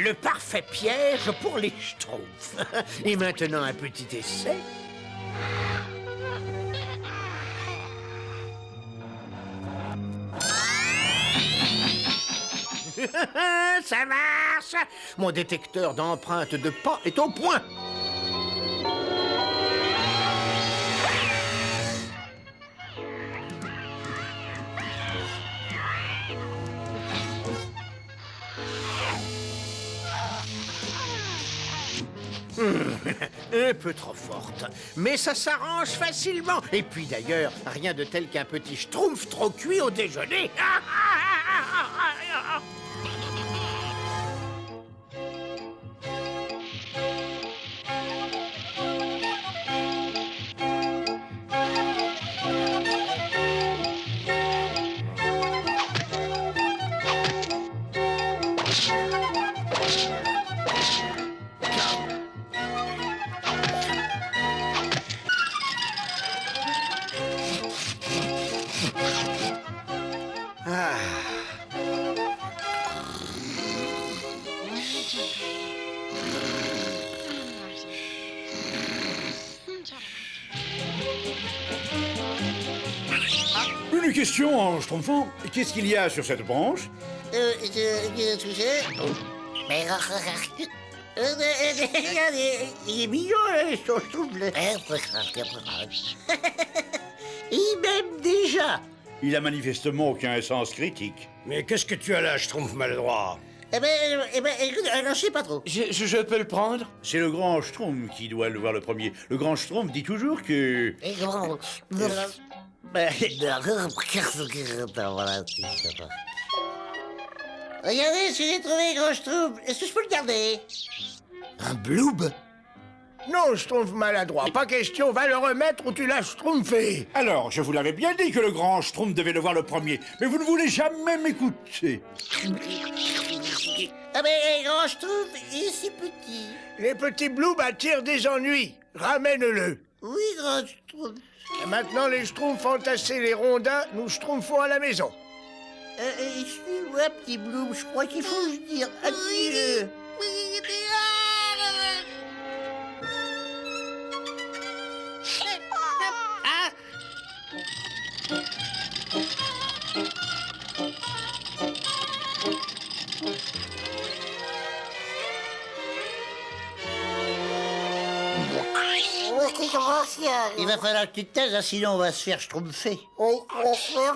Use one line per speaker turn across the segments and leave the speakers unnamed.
Le parfait piège pour les schtroumpfs. Et maintenant, un petit essai. Ça marche! Mon détecteur d'empreintes de pas est au point. Un peu trop forte, mais ça s'arrange facilement. Et puis d'ailleurs, rien de tel qu'un petit schtroumpf trop cuit au déjeuner.
Une question, Schtroumpfant. Qu'est-ce qu'il y a sur cette branche?
Mais regardez, il est mignon, je trouve. Il m'aime déjà.
Il a manifestement aucun sens critique.
Mais qu'est-ce que tu as là, Schtroumpf maladroit?
Eh ben, écoute, non, je sais pas trop.
Je peux le prendre?
C'est le grand Schtroumpf qui doit le voir le premier. Le grand Schtroumpf dit toujours que...
Et comment... Regardez ce que j'ai trouvé, grand Schtroumpf. Est-ce que je peux le garder?
Un bloob? Non, Schtroumpf maladroit, pas question, va le remettre ou tu l'as schtroumpfé.
Alors, je vous l'avais bien dit que le grand Schtroumpf devait le voir le premier, mais vous ne voulez jamais m'écouter.
Ah mais grand Schtroumpf, il est si petit.
Les petits bloobs attirent des ennuis. Ramène-le.
Oui, grand Schtroumpf.
Et maintenant, les schtroumpfs entassés les rondins, nous schtroumpfons à la maison.
Excuse-moi, petit Bloom, je crois qu'il faut le dire. Adieu. Il va falloir que tu te taises, hein, sinon on va se faire schtroumpfer. Oui, on va se faire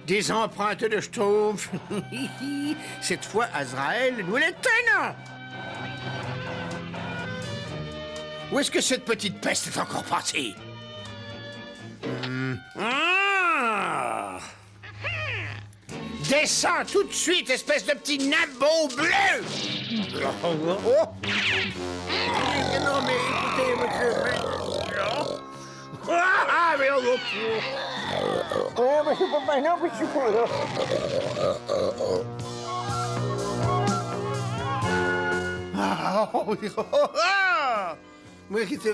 Des empreintes de schtroumpf. Cette fois, Azraël, nous les tenons. Où est-ce que cette petite peste est encore partie? Descends tout de suite, espèce de petit nabot bleu! Oh. Non, mais écoutez, monsieur... Ah, mais oh, mais je peux pas, non, mais je peux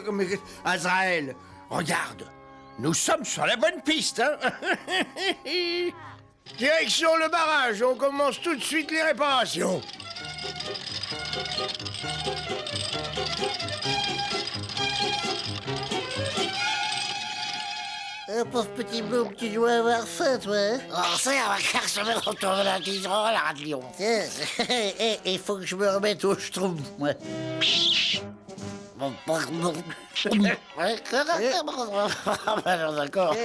pas. Mais, Azraël, regarde, nous sommes sur la bonne piste, hein? Direction le barrage, on commence tout de suite les réparations.
Pauvre petit Bloom, tu dois avoir faim, toi. Hein? Oh, ça, on va clairement retourner la tigeron, la radion. Il faut que je me remette au Schtroumpf, moi. D'accord.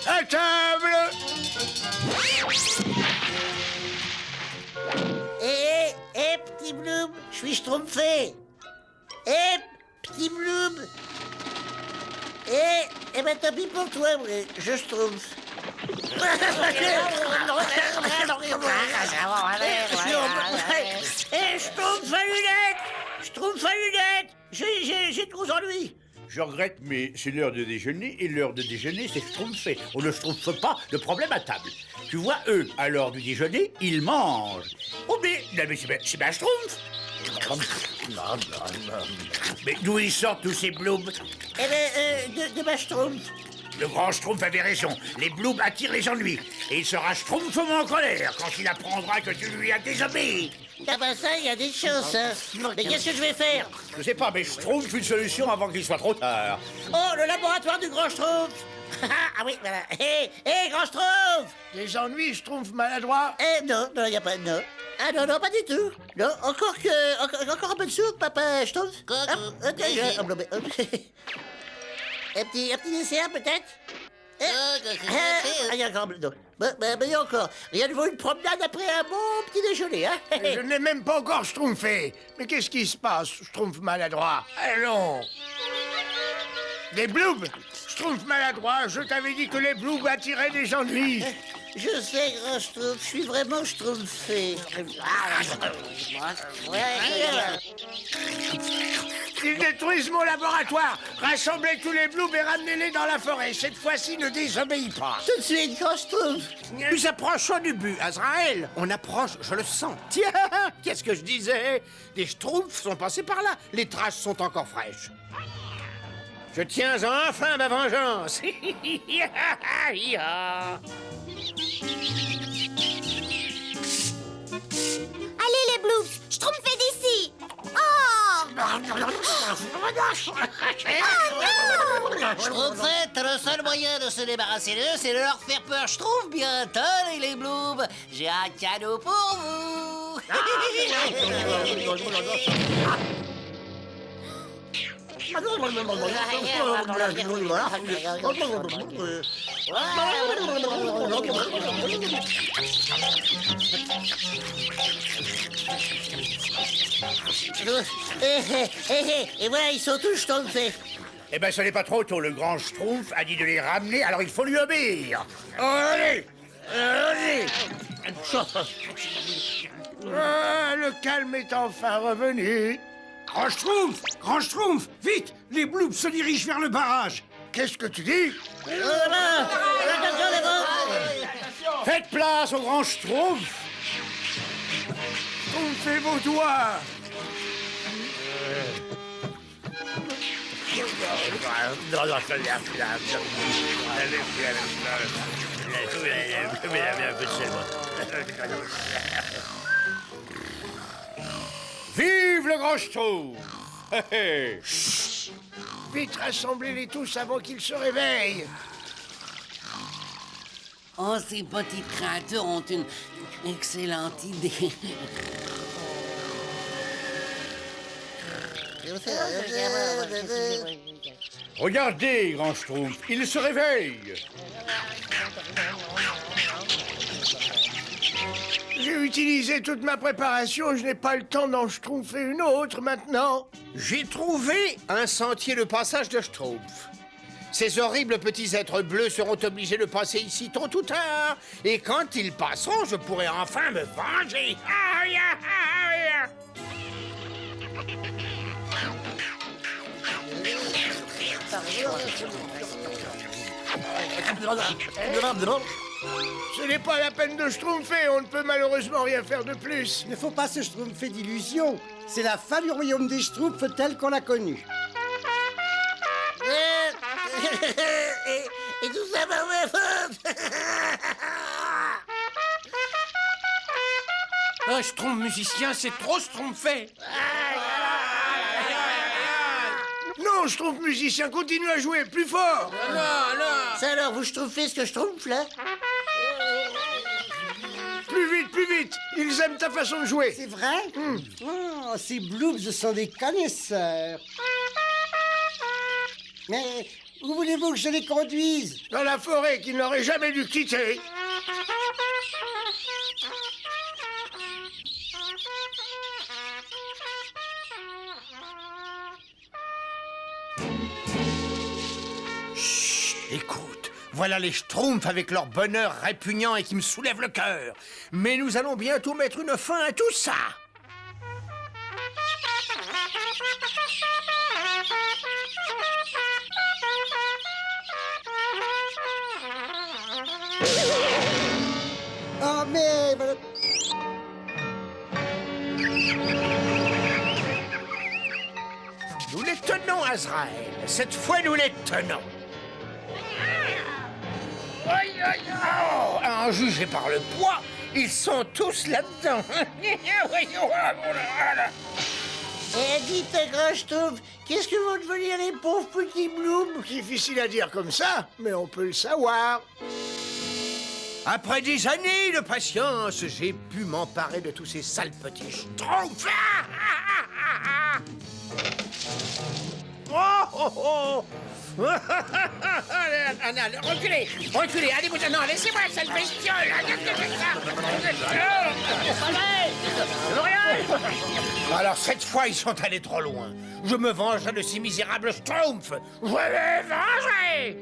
À table!
Petit Bloom, je suis schtroumpfé. Petit Bloom. Eh ben, tant pis pour toi, je schtroumpf. Schtroumpf à lunettes! Schtroumpf à lunettes! J'ai de gros ennuis.
Je regrette, mais c'est l'heure de déjeuner, et l'heure de déjeuner, c'est schtroumpfer. On ne schtroumpfe pas de problème à table. Tu vois, eux, à l'heure du déjeuner, ils mangent. Oh, mais c'est bien schtroumpf. Mais d'où ils sortent tous ces blooms?
Eh ben, de ma schtroumpf.
Le grand schtroumpf avait raison. Les blooms attirent les ennuis. Et il sera schtroumpfement en colère quand il apprendra que tu lui as désobéi.
Ah ben ça, il y a des chances, hein. Mais qu'est-ce que je vais faire?
Je sais pas, mais schtroumpf une solution avant qu'il soit trop tard.
Oh, le laboratoire du grand schtroumpf. Ah oui, voilà. Hé, grand schtroumpf!
Des ennuis, schtroumpf maladroit.
Non, il n'y a pas... Non. Ah non, pas du tout. Non, encore un peu de soupe, papa schtroumpf. Un petit dessert, peut-être? Il y a encore... Non. Il y a encore. Rien de vaut une promenade après un bon petit déjeuner, hein?
Je n'ai même pas encore schtroumpfé. Mais qu'est-ce qui se passe, schtroumpf maladroit? Allons. Des bloobs? Schtroumpf maladroit, je t'avais dit que les bloobs attiraient des ennuis.
Je sais, grand schtroumpf, je suis vraiment schtroumpfé.
Ils détruisent mon laboratoire. Rassemblez tous les bloobs et ramenez-les dans la forêt. Cette fois-ci, ne désobéis pas.
Tout de suite, grand schtroumpf.
Nous approchons du but, Azraël. On approche, je le sens. Tiens, qu'est-ce que je disais? Des schtroumpfs sont passés par là. Les traces sont encore fraîches. Je tiens enfin ma vengeance.
Allez les Bloops, Schtroumpfez d'ici. Oh
Schtroumpfette, le seul moyen de se débarrasser d'eux, c'est de leur faire peur. Schtroumpf bientôt, les bloobs. J'ai un cadeau pour vous. Et voilà, ils sont tous schtroumpfés.
Eh ben, ce n'est pas trop tôt. Le grand schtroumpf a dit de les ramener, alors il faut lui obéir. Allez! Allez!
Ah, le calme est enfin revenu.
Grand Schtroumpf, vite! Les bloobs se dirigent vers le barrage.
Qu'est-ce que tu dis?
Attention, les gars.
Faites place au grand schtroumpf.
Schtroumpfez vos doigts.
Vive le grand schtroumpf! Hé, hé.
Vite, rassemblez-les tous avant qu'ils se réveillent.
Oh, ces petits créatures ont une excellente idée.
Regardez, grand schtroumpf, il se réveille.
J'ai utilisé toute ma préparation, je n'ai pas le temps d'en schtroumpfer une autre maintenant. J'ai trouvé un sentier de passage de schtroumpf. Ces horribles petits êtres bleus seront obligés de passer ici tôt ou tard. Et quand ils passeront, je pourrai enfin me venger. Aïe, aïe, aïe. Ce n'est pas la peine de schtroumpfer, on ne peut malheureusement rien faire de plus.
Il ne faut pas se schtroumpfer d'illusions. C'est la fin du royaume des schtroumpfs tel qu'on l'a connu.
Et tout ça par ma faute.
Un schtroumpf musicien, c'est trop schtroumpfé. Non, schtroumpf musicien, continue à jouer plus fort.
Ça alors, vous schtroumpfez ce que je schtroumpf, là?
Plus vite, ils aiment ta façon de jouer.
C'est vrai? Oh, ces bloobs sont des connaisseurs. Mais où voulez-vous que je les conduise?
Dans la forêt qu'ils n'auraient jamais dû quitter. Chut, Écoute, voilà les Schtroumpfs avec leur bonheur répugnant et qui me soulève le cœur. Mais nous allons bientôt mettre une fin à tout ça.
Ah, mais...
Nous les tenons, Azraël. Cette fois, nous les tenons. Aïe, aïe, oh, à en juger par le poids, ils sont tous là-dedans.
Dites, grand Schtroumpf, qu'est-ce que vont devenir les pauvres petits blooms?
Difficile à dire comme ça, mais on peut le savoir. Après des années de patience, j'ai pu m'emparer de tous ces sales petits Schtroumpfs. Oh, oh, oh. Allez, reculez, reculez, allez, vous... Non, laissez-moi, sale bestiole. Alors, cette fois, ils sont allés trop loin. Je me vengerai de ces misérables Schtroumpfs. Je les vengerai.